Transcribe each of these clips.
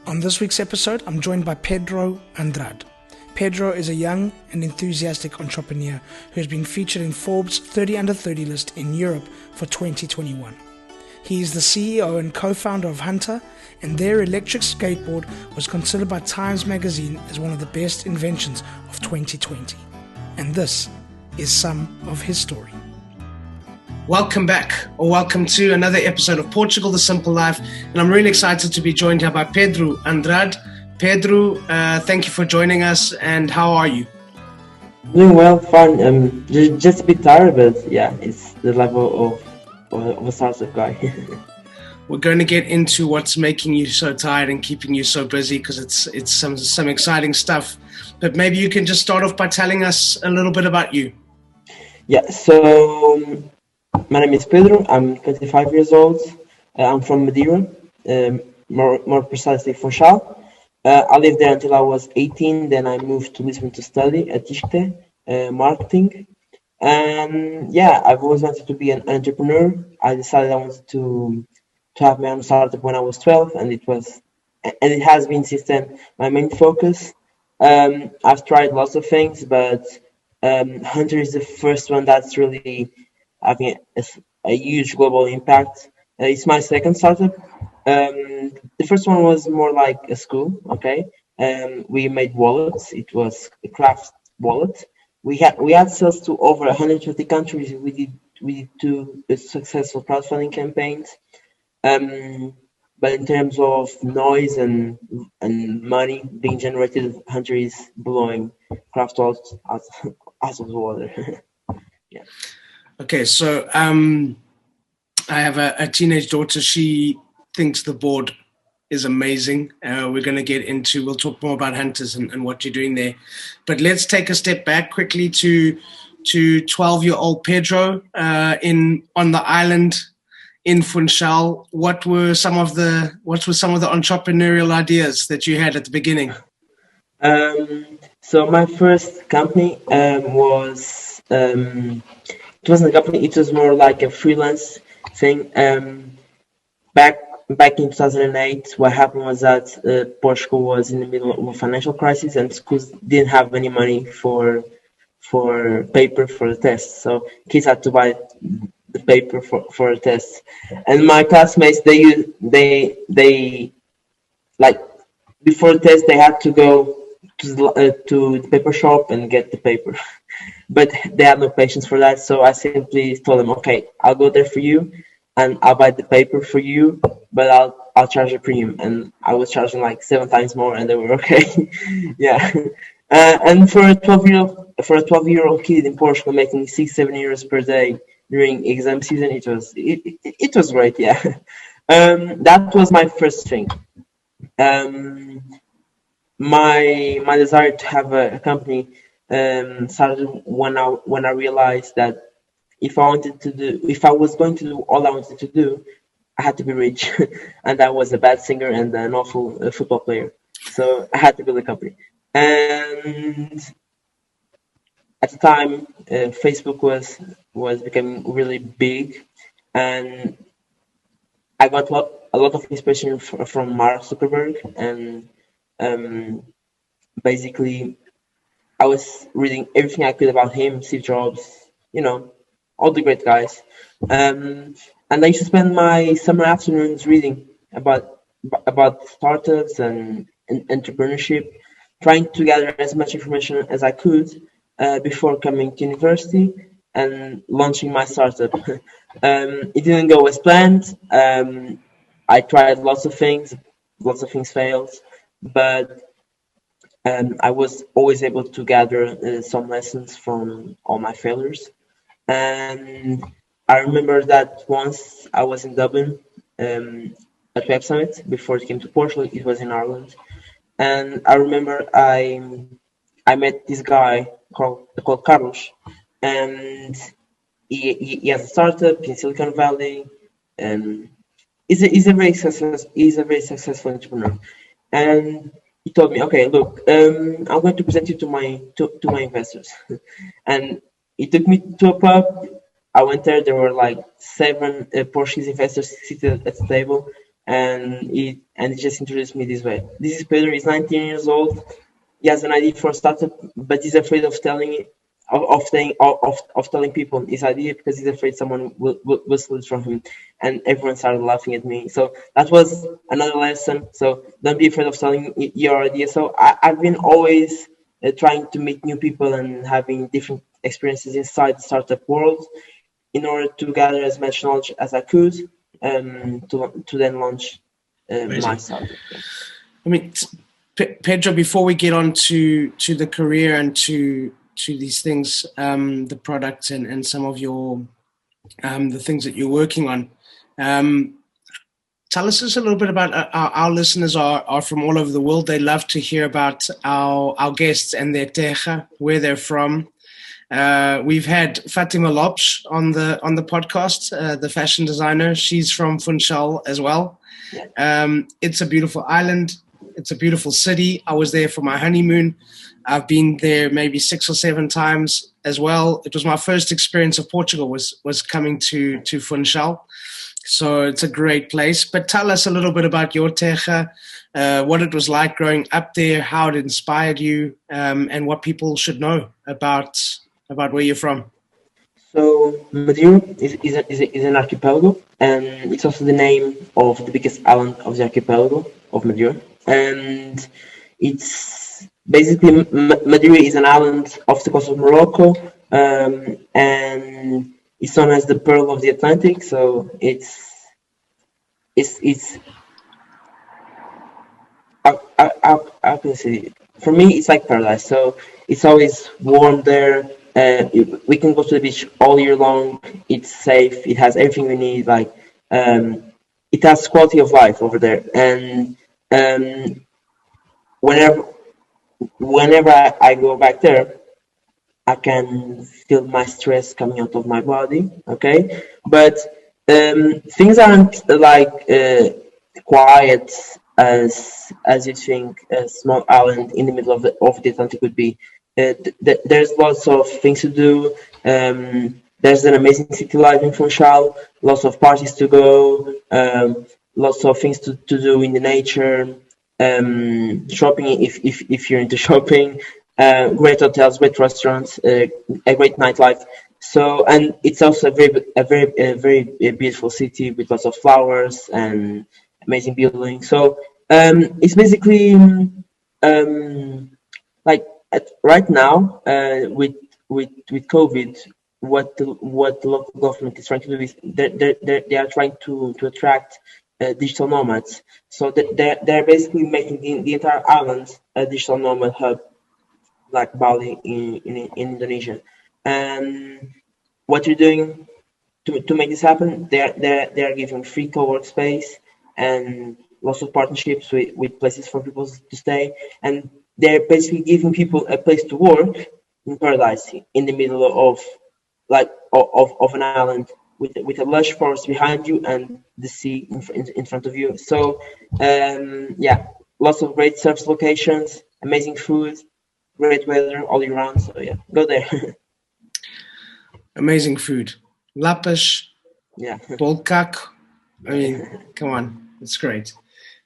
On this week's episode, I'm joined by Pedro Andrade. Pedro is a young and enthusiastic entrepreneur who has been featured in Forbes 30 Under 30 list in Europe for 2021. He is the CEO and co-founder of Hunter, and their electric skateboard was considered by Times Magazine as one of the best inventions of 2020. And this is some of his story. Welcome back, or welcome to another episode of Portugal, The Simple Life. And I'm really excited to be joined here by Pedro Andrade. Pedro, thank you for joining us, and how are you? Doing well, fine. Just a bit tired, but yeah, it's the level of a startup guy. We're going to get into what's making you so tired and keeping you so busy, because it's some exciting stuff. But maybe you can just start off by telling us a little bit about you. Yeah, so my name is Pedro. I'm 25 years old. I'm from Madeira, more precisely Funchal. I lived there until I was 18. Then I moved to Lisbon to study at ISCTE, marketing. And yeah, I've always wanted to be an entrepreneur. I decided I wanted to have my own startup when I was 12, and it has been since then my main focus. I've tried lots of things, but Hunter is the first one that's really having a huge global impact. It's my second startup. The first one was more like a school, okay? We made wallets. It was a craft wallet. We had sales to over 150 countries. We did two successful crowdfunding campaigns. But in terms of noise and money being generated, Hunter is blowing craft wallets out of the water. Yeah. Okay, so I have a teenage daughter. She thinks the board is amazing. We'll talk more about Hunters and what you're doing there. But let's take a step back quickly to 12-year-old Pedro on the island in Funchal. What were some of the entrepreneurial ideas that you had at the beginning? So my first company was it wasn't a company. It was more like a freelance thing. Back in 2008, what happened was that Portugal was in the middle of a financial crisis, and schools didn't have any money for paper for the test. So kids had to buy the paper for a test. And my classmates, they like before the test they had to go to the paper shop and get the paper, but they had no patience for that. So I simply told them, okay, I'll go there for you, and I'll buy the paper for you, but I'll charge a premium. And I was charging like 7 times more, and they were okay. Yeah. And for a 12-year-old kid in Portugal making 6-7 euros per day during exam season, it was great. Yeah. That was my first thing. My desire to have a company started when I realized that if I was going to do all I wanted to do, I had to be rich, and I was a bad singer and an awful football player. So I had to build a company. And at the time, Facebook was becoming really big, and I got a lot of inspiration from Mark Zuckerberg, and basically I was reading everything I could about him, Steve Jobs, all the great guys. And I used to spend my summer afternoons reading about startups and entrepreneurship, trying to gather as much information as I could before coming to university and launching my startup. It didn't go as planned. I tried lots of things failed, but I was always able to gather some lessons from all my failures. And I remember that once I was in Dublin at Web Summit before it came to Portugal. It was in Ireland, and I remember I met this guy called Carlos, and he has a startup in Silicon Valley, and he's a very successful entrepreneur. And he told me, okay, look, I'm going to present you to my investors. And he took me to a pub. I went there. There were like 7 Portuguese investors seated at the table, and he just introduced me this way. This is Pedro. He's 19 years old. He has an idea for a startup, but he's afraid of telling it, of telling people his idea because he's afraid someone will steal it from him. And everyone started laughing at me. So that was another lesson. So don't be afraid of telling your idea. So I've been always trying to meet new people and having different experiences inside the startup world in order to gather as much knowledge as I could to then launch my startup. I mean, Pedro, before we get on to the career and to these things, the products and some of your the things that you're working on, tell us just a little bit about our listeners are from all over the world. They love to hear about our guests and their terra, where they're from. We've had Fatima Lopes on the podcast, the fashion designer. She's from Funchal as well. It's a beautiful island. It's a beautiful city. I was there for my honeymoon. I've been there maybe 6 or 7 times as well. It was my first experience of Portugal was coming to Funchal. So it's a great place. But tell us a little bit about your terra, what it was like growing up there, how it inspired you, and what people should know about where you're from. So Madeira is an archipelago, and it's also the name of the biggest island of the archipelago of Madeira. And it's basically Madeira is an island off the coast of Morocco, and it's known as the Pearl of the Atlantic. So it's how can I say it? For me, it's like paradise. So it's always warm there. We can go to the beach all year long. It's safe. It has everything we need. Like it has quality of life over there. And whenever I go back there, I can feel my stress coming out of my body. Okay, but things aren't like quiet as you think a small island in the middle of the Atlantic would be. There's lots of things to do. There's an amazing city life in Funchal, lots of parties to go, lots of things to do in the nature, shopping if you're into shopping, great hotels, great restaurants, a great nightlife. So, and it's also a very beautiful city with lots of flowers and amazing buildings. So it's basically like right now with COVID, what the local government is trying to do is they are trying to attract digital nomads. So they're basically making the entire island a digital nomad hub, like Bali in Indonesia. And what you're doing to make this happen, they're giving free co-work space and lots of partnerships with places for people to stay, and they're basically giving people a place to work in paradise in the middle of an island with a lush forest behind you and the sea in front of you. So lots of great service locations, amazing food, great weather all year round. So yeah, go there. Amazing food. Lapas, Bolkak. I mean, come on, it's great.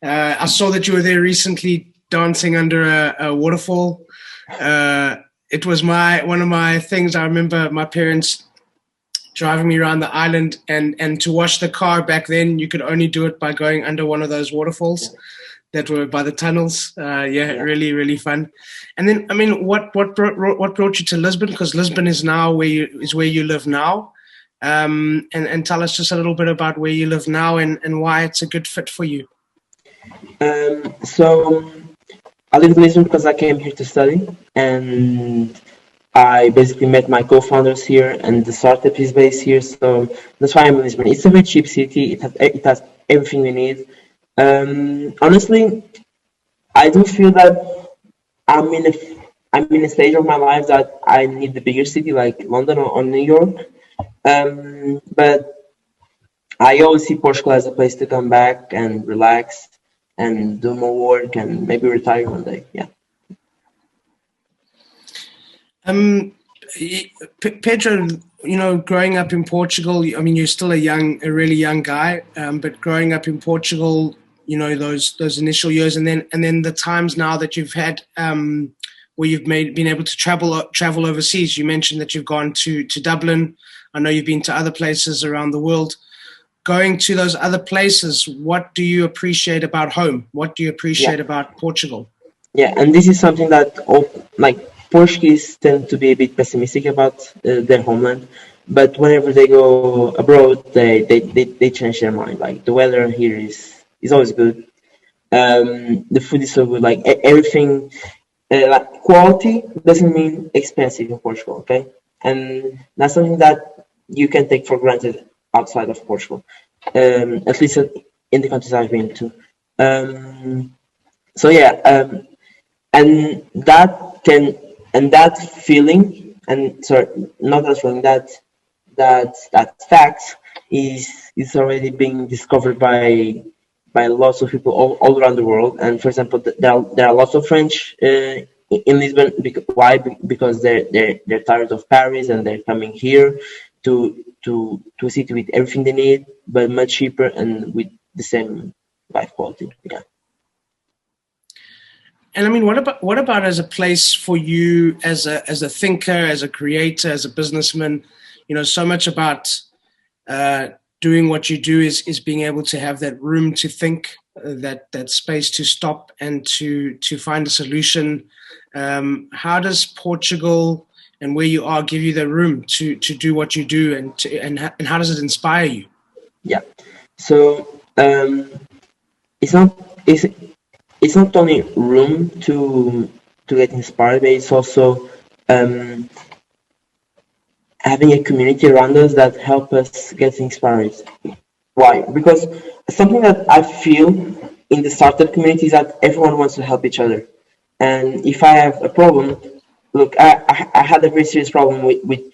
I saw that you were there recently dancing under a waterfall. It was one of my things. I remember my parents driving me around the island, and to wash the car back then, you could only do it by going under one of those waterfalls that were by the tunnels. Really, really fun. And then, I mean, what brought you to Lisbon? Because Lisbon is now where you live now. And tell us just a little bit about where you live now and why it's a good fit for you. So I live in Lisbon because I came here to study, and I basically met my co-founders here, and the startup is based here. So that's why I'm in Lisbon. It's a very cheap city. It has everything we need. Honestly, I do feel that I'm in a stage of my life that I need the bigger city like London or New York. But I always see Portugal as a place to come back and relax and do more work and maybe retire one day. Yeah. Pedro, growing up in Portugal, I mean, you're still a really young guy, but growing up in Portugal, those initial years, and then the times now that you've had, where you've been able to travel overseas. You mentioned that you've gone to Dublin. I know you've been to other places around the world. Going to those other places, what do you appreciate about home? What do you appreciate about Portugal? Yeah, and this is something that Portuguese tend to be a bit pessimistic about their homeland, but whenever they go abroad, they change their mind. Like the weather here is always good. The food is so good. Like everything, like quality doesn't mean expensive in Portugal. Okay, and that's something that you can take for granted outside of Portugal, at least in the countries I've been to. So yeah, and that feeling, and sorry, not that feeling, that fact is already being discovered by lots of people all around the world. And for example, there are lots of French in Lisbon. Why? Because they're tired of Paris and they're coming here to a city with everything they need, but much cheaper and with the same life quality. Yeah. And I mean, what about as a place for you, as a thinker, as a creator, as a businessman? So much about doing what you do is being able to have that room to think, that space to stop and to find a solution. How does Portugal and where you are give you the room to do what you do, and how does it inspire you? Yeah. So it's not it's not only room to get inspired, but it's also having a community around us that help us get inspired. Why? Because something that I feel in the startup community is that everyone wants to help each other. And if I have a problem, look, I had a very serious problem with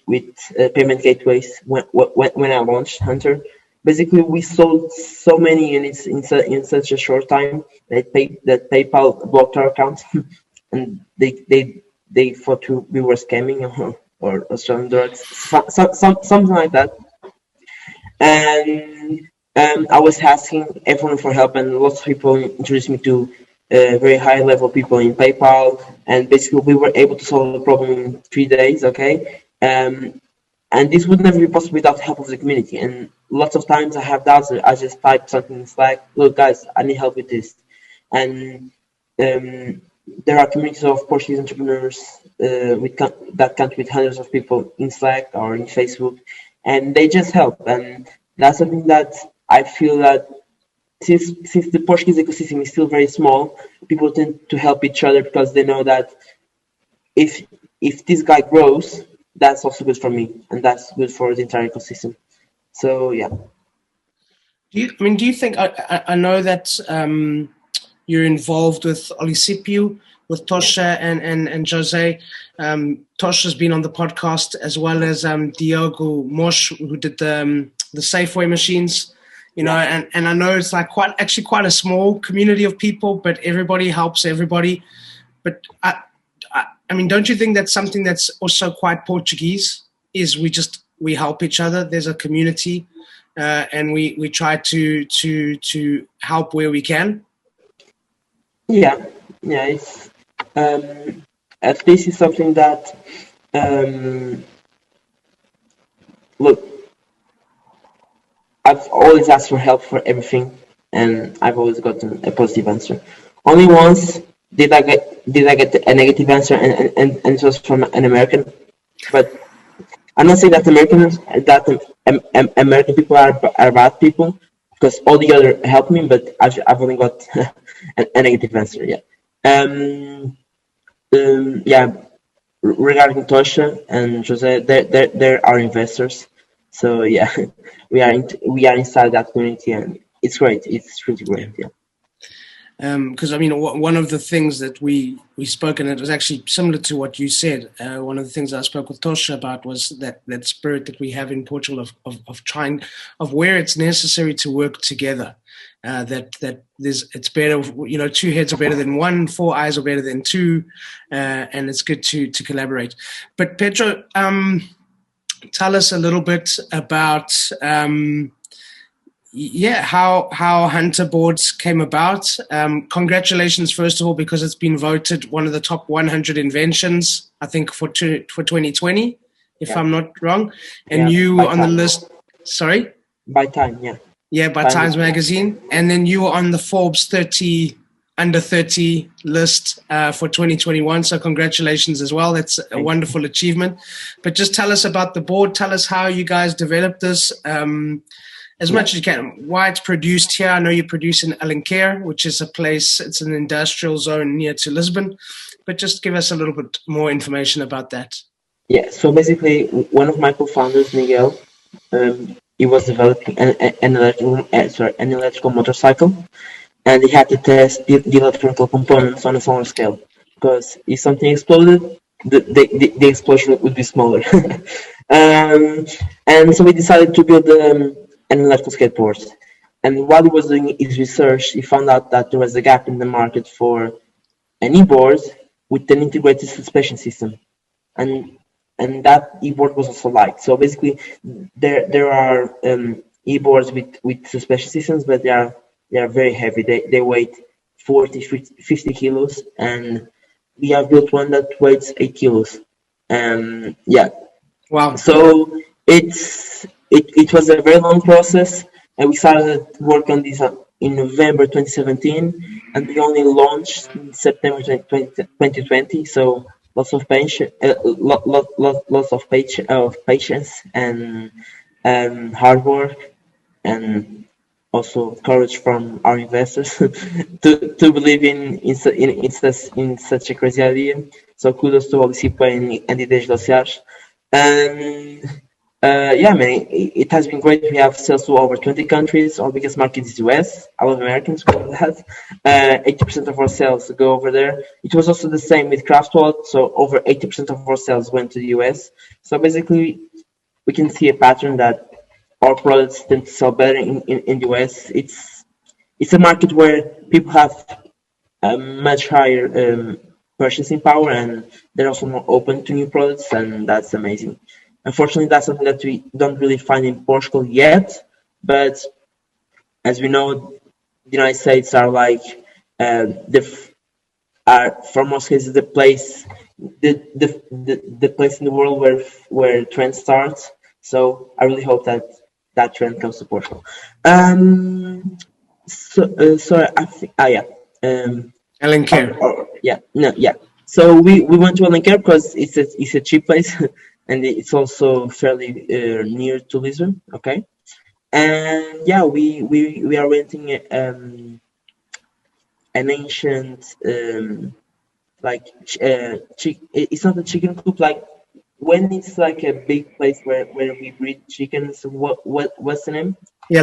payment gateways when I launched Hunter. Basically, we sold so many units in such a short time that PayPal blocked our account, and they thought we were scamming or selling drugs, something like that. And I was asking everyone for help, and lots of people introduced me to very high level people in PayPal, and basically we were able to solve the problem in 3 days. Okay, and this would never be possible without the help of the community. And lots of times I have doubts. I just type something in Slack. Look, guys, I need help with this. And there are communities of Portuguese entrepreneurs that count with hundreds of people in Slack or in Facebook, and they just help. And that's something that I feel that since the Portuguese ecosystem is still very small, people tend to help each other because they know that if this guy grows, that's also good for me, and that's good for the entire ecosystem. So yeah. Do you think? I know that you're involved with Alicipio, with Tosha and Jose. Tosha's been on the podcast, as well as Diogo Mosh, who did the Safeway machines. And I know it's like quite a small community of people, but everybody helps everybody. But I mean, don't you think that's something that's also quite Portuguese? Is we help each other. There's a community, and we try to help where we can. Yeah. It's at least it's something that look. I've always asked for help for everything, and I've always gotten a positive answer. Only once did I get a negative answer, and it was from an American. But I'm not saying that American people are bad people, because all the other helped me, but I've only got a negative answer. Yeah. Yeah. Regarding Tosha and Jose, they're our investors. So yeah, we are inside that community, and it's great. It's really great. Yeah. Because I mean, one of the things that we spoke, and it was actually similar to what you said. One of the things I spoke with Tosha about was that spirit that we have in Portugal of trying, of where it's necessary to work together. That it's better, two heads are better than one, four eyes are better than two, and it's good to collaborate. But Pedro, tell us a little bit about how Hunter Boards came about. Congratulations, first of all, because it's been voted one of the top 100 inventions, I think, for 2020, if I'm not wrong. And you on the list, sorry? By Time, yeah. Yeah, by Times Magazine. And then you were on the Forbes 30 under 30 list for 2021. So congratulations as well. That's a wonderful achievement. But just tell us about the board. Tell us how you guys developed this. As much as you can, why it's produced here. I know you produce in Alicipio, which is a place, it's an industrial zone near to Lisbon, but just give us a little bit more information about that. Yeah, so basically, one of my co-founders, Miguel, he was developing an electrical motorcycle, and he had to test the electrical components on a smaller scale, because if something exploded, the explosion would be smaller. And so we decided to build an electrical skateboard. And while he was doing his research, he found out that there was a gap in the market for an e-board with an integrated suspension system. And that e-board was also light. So basically, there are e-boards with suspension systems, but they are very heavy. They weigh 40, 50 kilos, and we have built one that weighs 8 kilos. Wow. So it was a very long process, and we started work on this in November 2017, and we only launched in September 2020. So lots of patience, lots of patience and hard work, and also courage from our investors to believe in such a crazy idea. So kudos to Alicipio and Ideias Glaciares. It has been great. We have sales to over 20 countries. Our biggest market is US. I love Americans because of that. 80% of our sales go over there. It was also the same with Craftwallet. So over 80% of our sales went to the US. So basically, we can see a pattern that our products tend to sell better in the US. It's a market where people have a much higher purchasing power, and they're also more open to new products, and that's amazing. Unfortunately, that's something that we don't really find in Portugal yet. But as we know, the United States are like for most cases the place in the world where trends start. So I really hope that trend comes to Portugal. Alenquer. So we went to Alenquer because it's a cheap place. And it's also fairly near to Lisbon, okay? And we are renting an ancient it's not a chicken coop, like when it's like a big place where we breed chickens. What's the name? Yeah,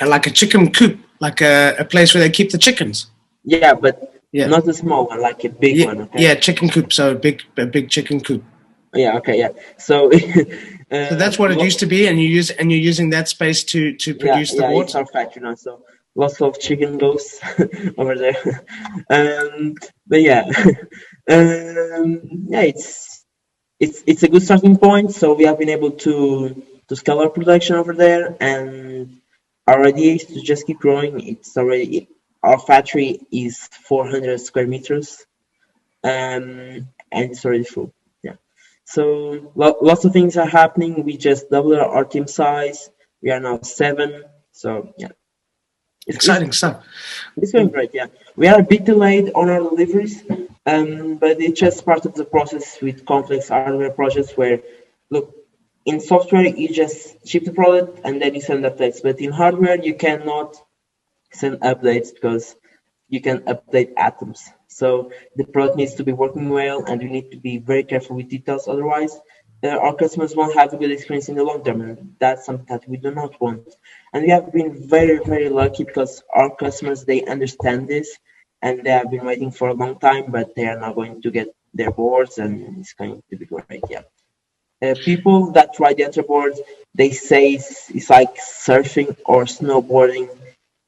like a chicken coop, like a place where they keep the chickens. Yeah, but not a small one, like a big one. Okay? Yeah, chicken coop. So a big chicken coop. Yeah. Okay. Yeah. So. So that's what it used to be, and you're using that space to produce the board. It's our factory now, so lots of chicken ghosts over there. It's a good starting point. So we have been able to scale our production over there, and our idea is to just keep growing. Our factory is 400 square meters, and it's already full. So lots of things are happening. We just doubled our team size. We are now 7. So exciting stuff. It's going great. Yeah, we are a bit delayed on our deliveries, but it's just part of the process with complex hardware projects. Where look, in software you just ship the product and then you send updates, but in hardware you cannot send updates because you can update atoms. So the product needs to be working well, and you need to be very careful with details. Otherwise, our customers won't have a good experience in the long term, and that's something that we do not want. And we have been very, very lucky because our customers, they understand this, and they have been waiting for a long time, but they are now going to get their boards, and it's going to be great. Yeah. People that ride the Entrepreneur, they say it's like surfing or snowboarding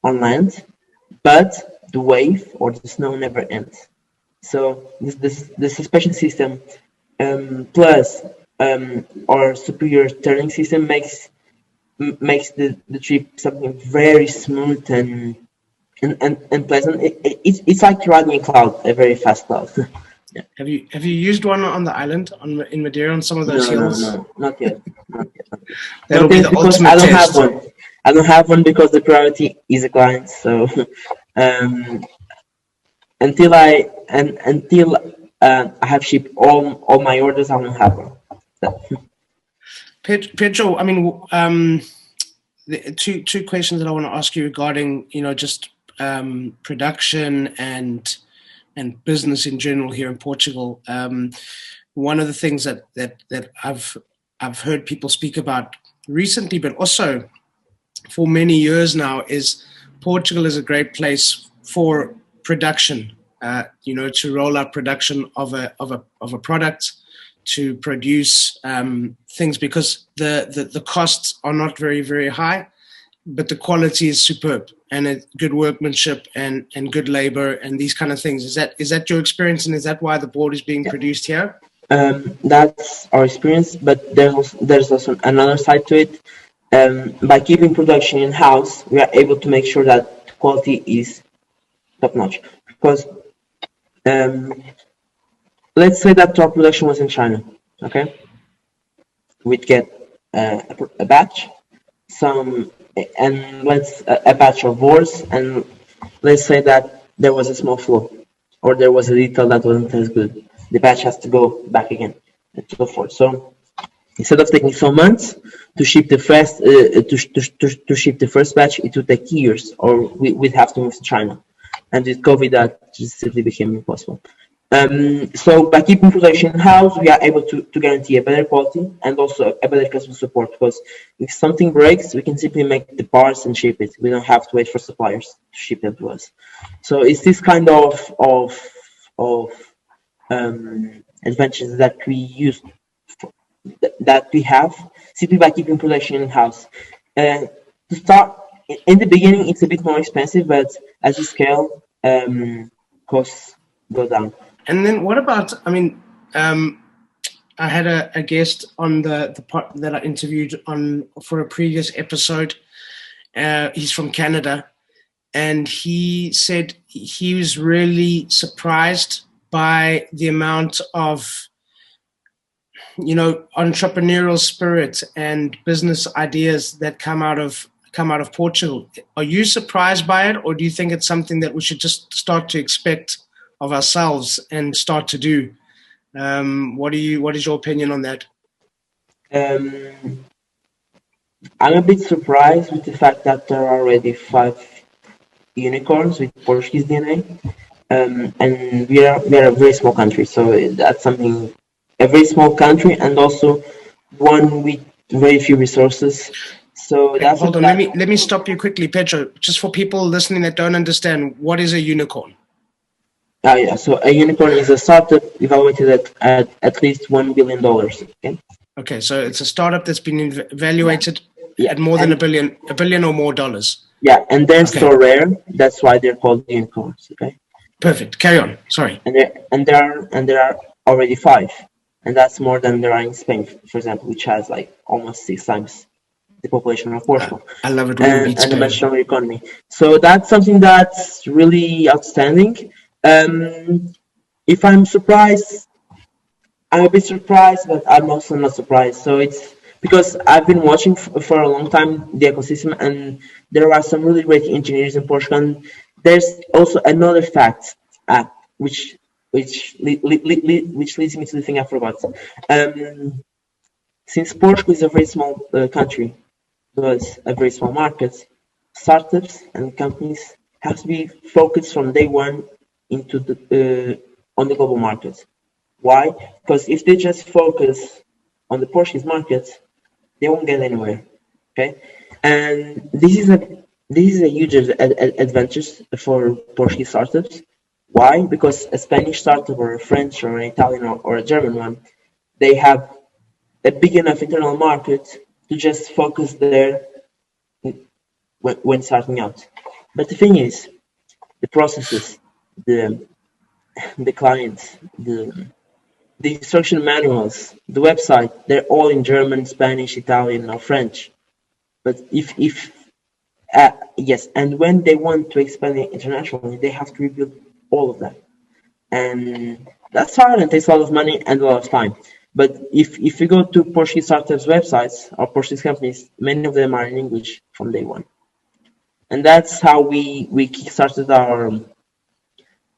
on land, but the wave or the snow never ends. So the suspension system plus our superior turning system makes the trip something very smooth and pleasant. It's like riding a cloud, a very fast cloud. Yeah. Have you used one on the island in Madeira on some of those No, hills? not yet. Not yet. That'll Not be yet the because ultimate I don't have test. one. I don't have one because the priority is a client. So um, until I have shipped all my orders, I don't have one. So, Pedro, I mean, the two questions that I want to ask you regarding, just production and business in general here in Portugal. One of the things that I've heard people speak about recently, but also for many years now, is Portugal is a great place for production. To roll out production of a product, to produce things, because the costs are not very, very high, but the quality is superb, and good workmanship and good labor and these kind of things. Is that your experience, and is that why the board is being produced here? that's our experience, but there's also another side to it. By keeping production in house, we are able to make sure that quality is top notch. Because um, let's say that our production was in China, okay? We'd get a batch, some, and a batch of boards, and let's say that there was a small flaw, or there was a detail that wasn't as good. The batch has to go back again, and so forth. So instead of taking some months to ship the ship the first batch, it would take years, or we'd have to move to China. And with COVID, that just simply became impossible. So by keeping production in house, we are able to guarantee a better quality and also a better customer support. Because if something breaks, we can simply make the parts and ship it. We don't have to wait for suppliers to ship them to us. So it's this kind of advantages that we use that we have simply by keeping production in house. To start in the beginning, it's a bit more expensive, but as you scale, costs go down. And then what about? I mean, I had a guest on the part that I interviewed on for a previous episode. He's from Canada, and he said he was really surprised by the amount of entrepreneurial spirit and business ideas that come out of Portugal. Are you surprised by it, or do you think it's something that we should just start to expect of ourselves and start to do? What is your opinion on that? Um, I'm a bit surprised with the fact that there are already 5 unicorns with Portuguese DNA, and we are a very small country, so that's something, a very small country, and also one with very few resources. So that's Hold on, let me stop you quickly, Pedro. Just for people listening that don't understand, what is a unicorn? Yeah. So a unicorn is a startup evaluated at least $1 billion. Okay. Okay, so it's a startup that's been evaluated Yeah. at more than a billion or more dollars. Yeah, and they're Okay. so rare. That's why they're called unicorns. Okay. Perfect. Carry on. Sorry. And there are already 5, and that's more than there are in Spain, for example, which has like almost 6 times the population of Portugal. I love it when we beat And a much Spain. stronger economy. So that's something that's really outstanding. If I'm surprised, I'm a bit surprised, but I'm also not surprised. So it's because I've been watching for a long time the ecosystem, and there are some really great engineers in Portugal. And there's also another fact, which which leads me to the thing I forgot. Since Portugal is a very small country, was a very small market, startups and companies have to be focused from day one into the on the global market. Why? Because if they just focus on the Portuguese market, they won't get anywhere. Okay, and this is a huge advantage for Portuguese startups. Why? Because a Spanish startup or a French or an Italian or a German one, they have a big enough internal market to just focus there when starting out. But the thing is, the processes, the clients, the instruction manuals, the website, they're all in German, Spanish, Italian, or French. But if yes, and when they want to expand internationally, they have to rebuild all of that, and that's hard and takes a lot of money and a lot of time. But if you go to Portuguese startups websites or Portuguese companies, many of them are in English from day one, and that's how we kickstarted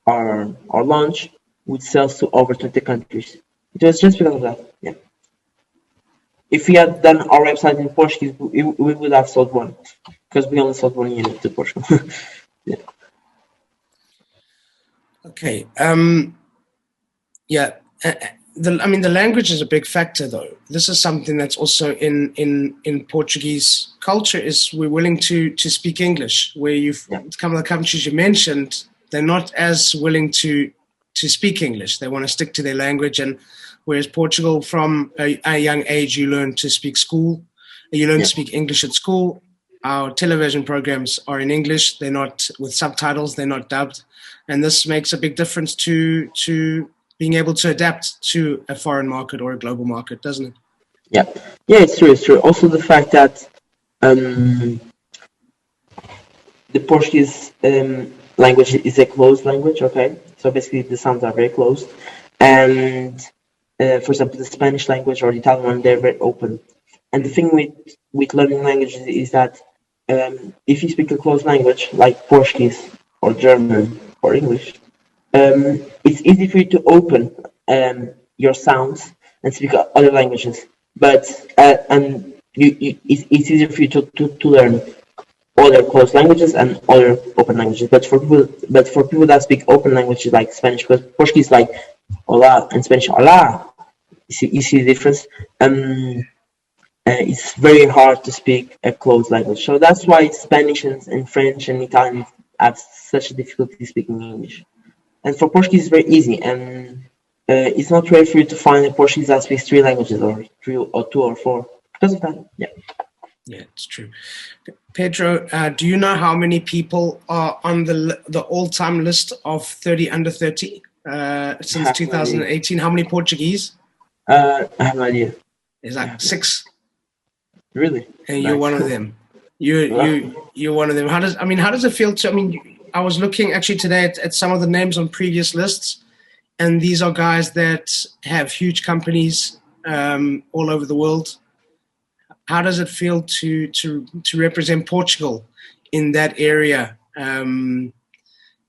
our launch, which sells to over 20 countries. It was just because of that. Yeah. If we had done our website in Portuguese, we would have sold one, because we only sold one unit to Portugal. Yeah. Okay. Yeah. The language is a big factor, though. This is something that's also in Portuguese culture, is we're willing to speak English. Where some of the countries you mentioned, they're not as willing to speak English. They want to stick to their language. And whereas Portugal, from a young age, you learn to speak to speak English at school. Our television programs are in English. They're not with subtitles. They're not dubbed. And this makes a big difference to being able to adapt to a foreign market or a global market, doesn't it? Yeah, it's true. Also, the fact that the Portuguese language is a closed language. Okay, so basically the sounds are very closed, and for example, the Spanish language or the Italian one, they're very open. And the thing with learning languages is that if you speak a closed language like Portuguese or German or English, it's easy for you to open your sounds and speak other languages, but it's easier for you to learn other closed languages and other open languages. But for people that speak open languages like Spanish, because Portuguese is like hola and Spanish hola, you see the difference. It's very hard to speak a closed language, so that's why Spanish and French and Italian have such a difficulty speaking English. And for Portuguese, it's very easy, and it's not rare for you to find a Portuguese that speaks 3 languages, or 3 or 2 or 4, because of that. Yeah, it's true. Pedro, do you know how many people are on the all-time list of 30 under 30 since 2018? How many Portuguese? I have no idea. It's like 6. Really? And you're one of them. You're one of them. How does it feel to? I was looking actually today at some of the names on previous lists, and these are guys that have huge companies all over the world. How does it feel to represent Portugal in that area, and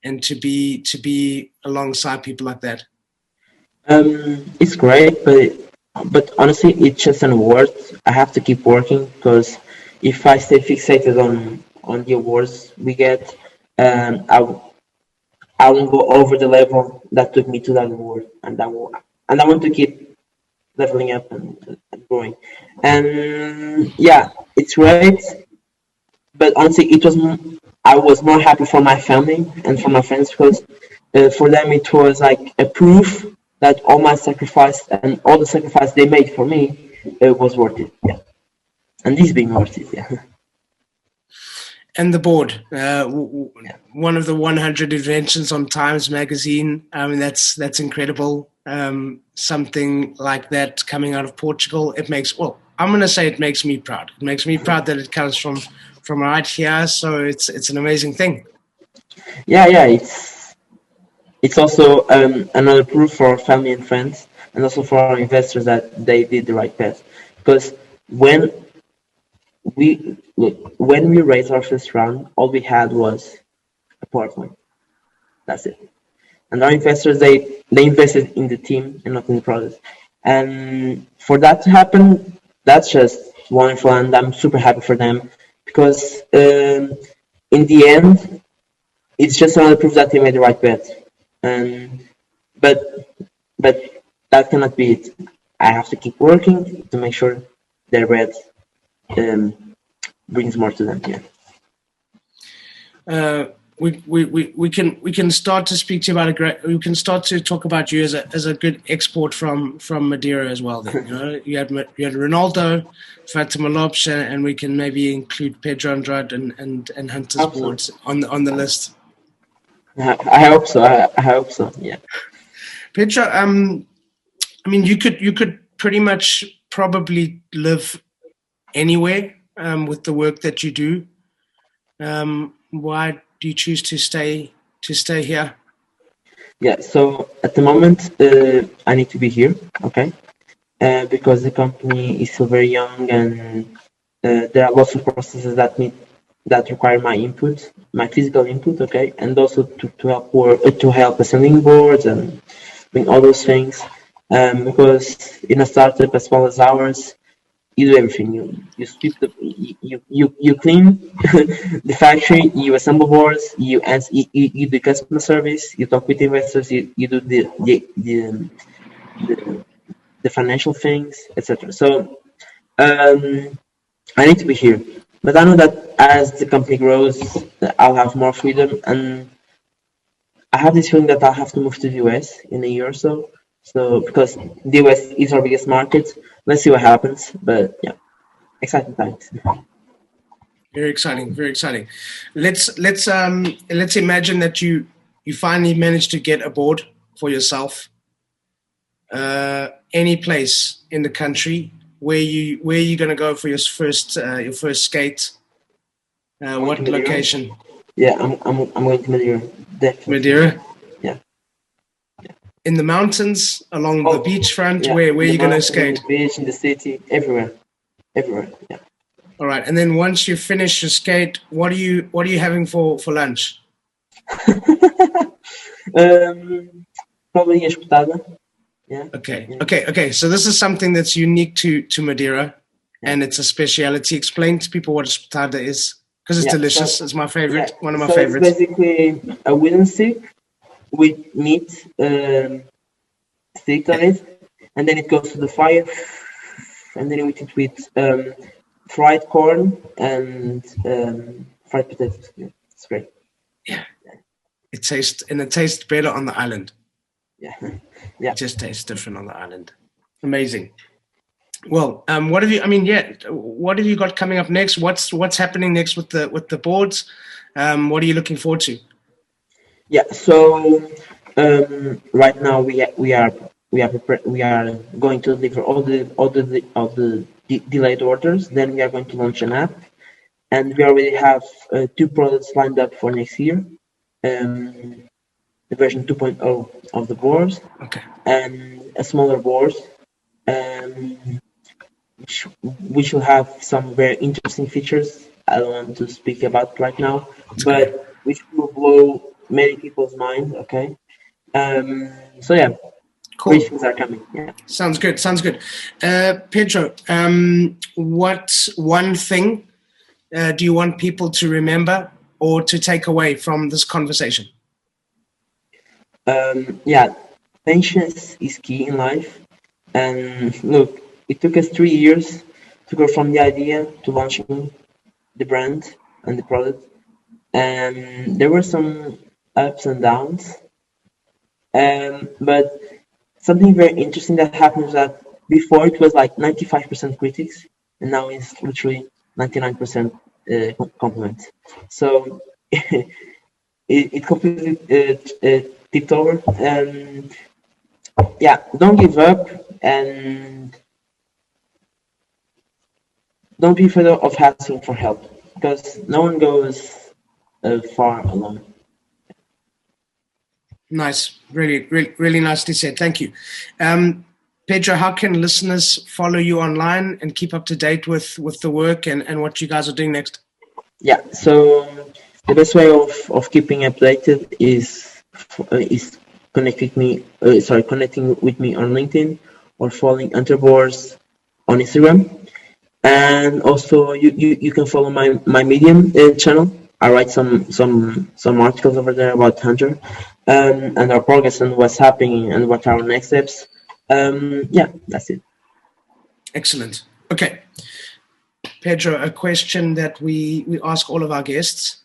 to be alongside people like that? It's great, but honestly, it's just an award. I have to keep working, because if I stay fixated on the awards we get, I won't go over the level that took me to that award, and I want to keep leveling up and growing. And yeah, it's great, but honestly, I was more happy for my family and for my friends, because for them it was like a proof that all my sacrifice and all the sacrifice they made for me was worth it. Yeah, and this being worth it. Yeah. And the board, one of the 100 inventions on Times Magazine. I mean, that's incredible. Something like that coming out of Portugal, I'm going to say it makes me proud. It makes me proud that it comes from right here. So it's an amazing thing. Yeah. It's also another proof for our family and friends, and also for our investors, that they did the right path. Because when we raised our first round, all we had was a PowerPoint. That's it. And our investors, they invested in the team and not in the product. And for that to happen, that's just wonderful, and I'm super happy for them, because in the end, it's just another proof that they made the right bet. But that cannot be it. I have to keep working to make sure their bet brings more to them. Yeah. We can start to speak to you about we can start to talk about you as a good export from Madeira as well. Then you had Ronaldo, Fatima Lopes, and we can maybe include Pedro Andrade and Hunter's boards on the list. I hope so. I hope so. Yeah. Pedro, I mean, you could pretty much probably live anywhere with the work that you do. Why do you choose to stay here? Yeah, so at the moment, I need to be here, okay? Because the company is still very young, and there are lots of processes that require my input, my physical input, okay, and also to help assembling boards and doing all those things. Because in a startup as well as ours, you do everything. You sweep you clean the factory. You assemble boards. You do customer service. You talk with investors. You do the financial things, etc. So I need to be here, but I know that as the company grows, I'll have more freedom, and I have this feeling that I'll have to move to the US in a year or so. So because the US is our biggest market, let's see what happens. But yeah, exciting times. Very exciting, very exciting. Let's imagine that you finally managed to get a board for yourself. Any place in the country where you going to go for your first skate? What location? Yeah, I'm going to Madeira. Definitely. Madeira. Yeah. In the mountains, along the beachfront. Yeah. Where are you going to skate? In the beach, in the city, everywhere. Yeah. All right, and then once you finish your skate, what are you having for lunch? Probably espetada. Yeah. Okay. So this is something that's unique to Madeira, and it's a speciality. Explain to people what espetada is, because it's delicious. So, it's my favorite. One of my favorites. It's basically a wooden stick with meat sticked on it, and then it goes to the fire, and then we eat it with fried corn and fried potatoes. Yeah, it's great. Yeah. It tastes better on the island. Yeah. It just tastes different on the island. Amazing. Well, what have you got coming up next? What's happening next with the boards? What are you looking forward to? Yeah. So right now we are going to deliver all the delayed orders. Then we are going to launch an app, and we already have 2 products lined up for next year. The version 2.0 of the boards, okay, and a smaller board, which will have some very interesting features. I don't want to speak about right now, but which will blow many people's minds. Okay, so yeah, cool. Great things are coming. Yeah, sounds good. Pedro, what one thing do you want people to remember or to take away from this conversation? Yeah, patience is key in life. And look, it took us 3 years to go from the idea to launching the brand and the product. And there were some ups and downs. But something very interesting that happened was that before it was like 95% critics, and now it's literally 99% compliments. So it completely tipped over. And yeah, don't give up, and don't be afraid of asking for help, because no one goes far alone. Nice, really nicely said. Thank you. Pedro, how can listeners follow you online and keep up to date with the work and what you guys are doing next? Yeah, so the best way of keeping updated is connecting with me on LinkedIn, or following Entrepreneurial on Instagram. And also you can follow my Medium channel. I write some articles over there about Hunter and our progress and what's happening and what are our next steps. Yeah, that's it. Excellent. Okay, Pedro, a question that we ask all of our guests: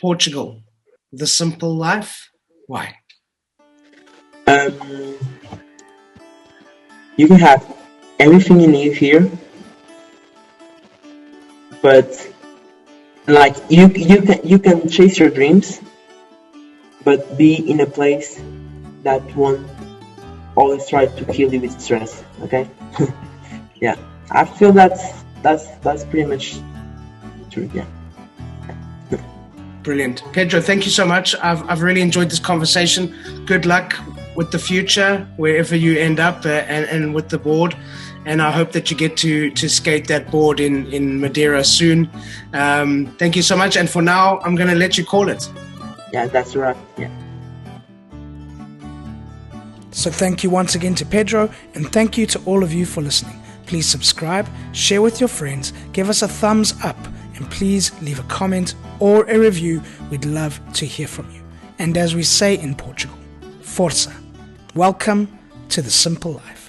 Portugal, the simple life. Why? You can have everything you need here, but like you can chase your dreams, but be in a place that won't always try to kill you with stress. Okay. Yeah, I feel that's pretty much true. Yeah. Brilliant. Pedro, thank you so much. I've really enjoyed this conversation. Good luck with the future, wherever you end up, and with the board. And I hope that you get to skate that board in Madeira soon. Thank you so much. And for now, I'm going to let you call it. Yeah, that's right. Yeah. So thank you once again to Pedro, and thank you to all of you for listening. Please subscribe, share with your friends, give us a thumbs up, and please leave a comment or a review. We'd love to hear from you. And as we say in Portugal, força. Welcome to the simple life.